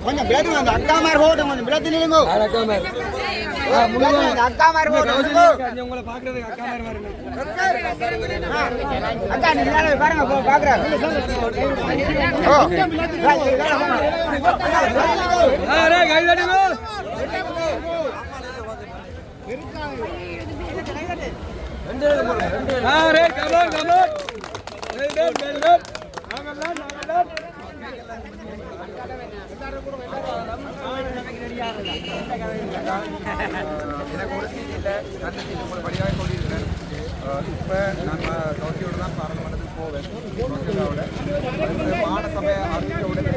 கொஞ்சம் பேருங்க அந்த அக்கா மாதிரி போட்டு கொஞ்சம் விளத்து நிலுங்க அக்கா மாதிரி போட்டு உங்களை பாக்குறதுக்கு அக்கா மாதிரி வருங்க அக்கா நீங்க பாருங்க பாக்குறாங்க எனக்கு ஒரு சீட் இல்லை அந்த சீட் உங்களை படியாக சொல்லியிருக்கிறேன். இப்போ நம்ம சௌத்தியோடு தான் பாராளுமன்றத்துக்கு போவேன். மாநசபை அறிவிக்க உடனே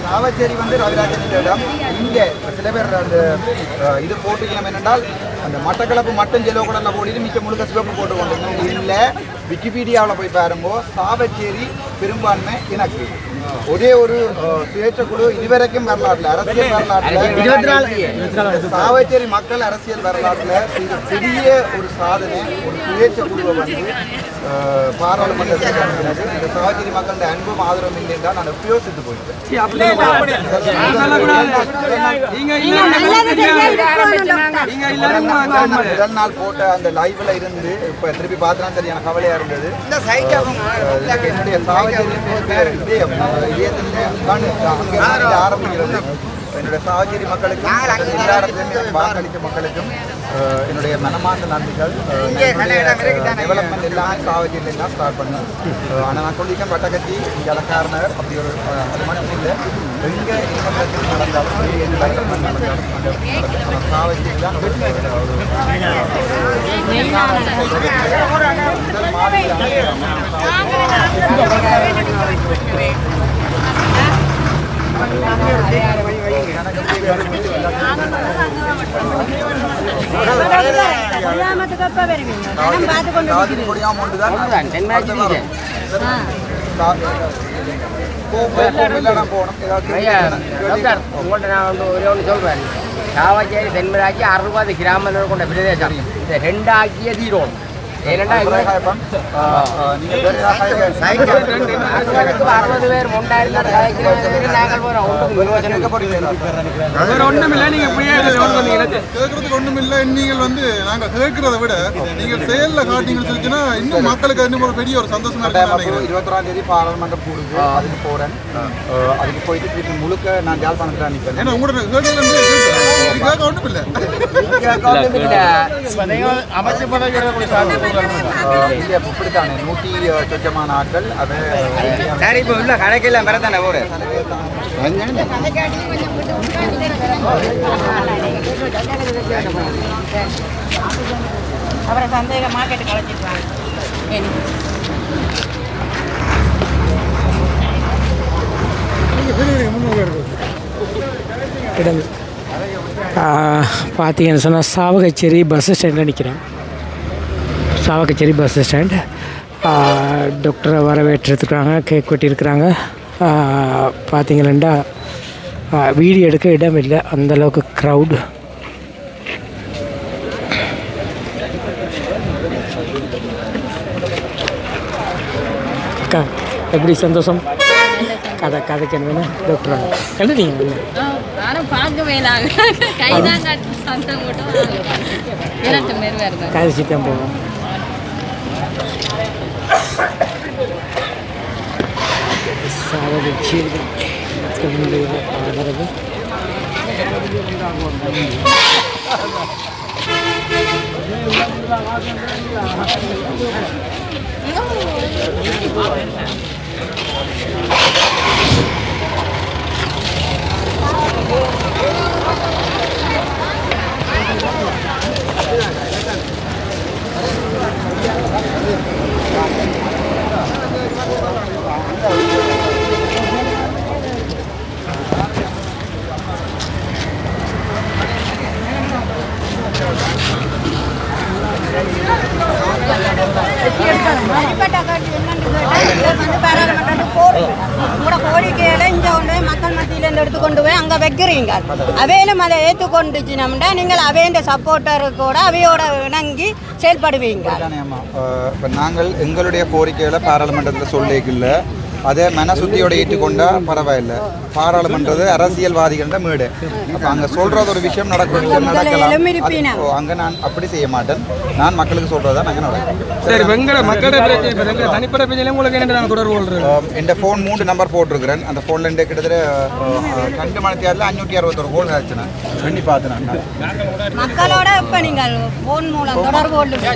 சாவச்சேரி வந்து ரவிராஜன் இடம். இங்கே சில பேர் அந்த இது போட்டுக்கணும் என்னென்றால் அந்த மட்டக்களப்பு மட்டும் ஜெலோ கலரில் போட்டு மிச்ச முழுக்க சிவப்பு போட்டு கொண்டு இல்லை. விக்கிபீடியாவில் போய் பாருங்கோ சாவச்சேரி பெரும்பான்மை எனக்கு ஒரே ஒரு சுயேட்சை குழு இதுவரைக்கும் வரலாற்றில் அரசியல் வரலாற்றில் சாவச்சேரி மக்கள் அரசியல் வரலாற்றில் பெரிய ஒரு சாதனை ஒரு சுயேட்சை குழுவை வந்து பாராளுமன்றத்தில் இந்த சாவச்சேரி மக்களுடைய அன்பும் ஆதரவும் இல்லை என்றால் நான் எப்பயோ செத்து போயிட்டேன். முதல் நாள் போட்ட அந்த லைவ்ல இருந்து இப்ப திருப்பி பார்த்தா சரியான கவலையா இருந்தது. என்னுடைய சாவச்சேரி ஆரம்பிக்கிறது என்னுடைய சாவச்சேரி மக்களுக்கும் வாக்களித்த மக்களுக்கும் என்னுடைய மனமார்ந்த நன்றிகள். டெவலப்மெண்ட் எல்லாமே சாவச்சேரியில் தான் ஸ்டார்ட் பண்ணேன். ஆனால் நான் சொல்லியிருக்கேன் வட்டக்கத்தி ஜலக்கார நகர் அப்படி ஒரு அது மட்டும் இல்லை எங்கே பிரச்சனை நடந்தாலும் டெவலப்மெண்ட் நடந்தாலும் அந்த சாவச்சேரி தான் சாவச்சேரி தென்மராட்சி 60 கிராமங்கள் கொண்ட பிரதேசம் இந்த 2 ஆக்கிய தீரோம். ஏனெண்டா 60 பேர் ஒண்ணுமில்லை. நீங்கள் வந்து நாங்கள் கேட்கிறத விட நீங்கள் செயல்ல காட்டிங்கன்னு சொல்லிச்சுன்னா இன்னும் மக்களுக்கு இன்னும் ஒரு பெரிய ஒரு சந்தோஷமா இருக்கு. 21ஆம் தேதி பாராளுமன்றம் கூடுது, அதுக்கு போறேன். அதுக்கு போயிட்டு திருப்பி முழுக்க நான் ஜாழ்ப்பாணத்தில் நிற்பேன். ஏன்னா உங்களோட கேட்க ஒன்றும் இல்லை. அமைச்சு இப்படித்தானே 100 சொச்சமான ஆட்கள் அதை சரி இப்போ உள்ள கடைக்கெல்லாம் வரத்தானே ஒரு அவரை சந்தேகம் மார்க்கெட்டு கலைச்சிட்டு பார்த்தீங்கன்னு சொன்னால் சாவகச்சேரி பஸ் ஸ்டாண்டில் நிற்கிறேன். சாவகச்சேரி பஸ் ஸ்டாண்ட் டாக்டரை வரவேற்றிருக்கிறாங்க, கேக் வெட்டியிருக்கிறாங்க. பார்த்தீங்கன்னா வீடியோ எடுக்க இடம் இல்லை, அந்தளவுக்கு க்ரௌடு. அக்கா எப்படி சந்தோஷம் கதைக்கு என்ன டாக்டர் கண்டுட்டீங்க யாரும் பார்க்கவே நாங்கள் கைதான் காட்டி சந்தம் போட்டு எனக்கு மாரி வருது கதைச்சி தான் போவோம் சாவகச்சி ஆதரவு உங்களோட கோரிக்கையில இங்க கொண்டு மக்கள் மத்தியிலேருந்து எடுத்துக்கொண்டு போய் அங்கே வைக்கிறீங்க அவையிலும் அதை ஏற்றுக்கொண்டுச்சுனோம்னா நீங்கள் அவையோட சப்போர்ட்டரு கூட அவையோட இணங்கி செயல்படுவீங்க. இப்போ நாங்கள் எங்களுடைய கோரிக்கைகளை பாராளுமன்றத்தில் சொல்லிக்கல அதை மனசுத்தியோட ஏற்றுக்கொண்டா பரவாயில்லை. பாராளுமன்றது அரசியல்வாதிகள மேடு. அப்போ அங்கே சொல்கிறது ஒரு விஷயம் நடக்கலாம். அங்கே நான் அப்படி செய்ய மாட்டேன். நான் மக்களுக்கு சொல்கிறது தான் நாங்கள் நடக்கும். சரி மக்களோட தனிப்பட்ட பிரச்சனை உங்களுக்கு என்ன நாங்கள் தொடர்பு கொள்கிறோம். என் ஃபோன் 3 நம்பர் போட்டிருக்கிறேன். அந்த ஃபோனில் கிட்டத்தட்ட 2 மணி நேரத்தில் 561 கோல் ஆச்சுன்னா பண்ணி பார்த்தேன். மக்களோட இப்போ நீங்கள் ஃபோன் மூலம் தொடர்பு கொள்ளுங்க.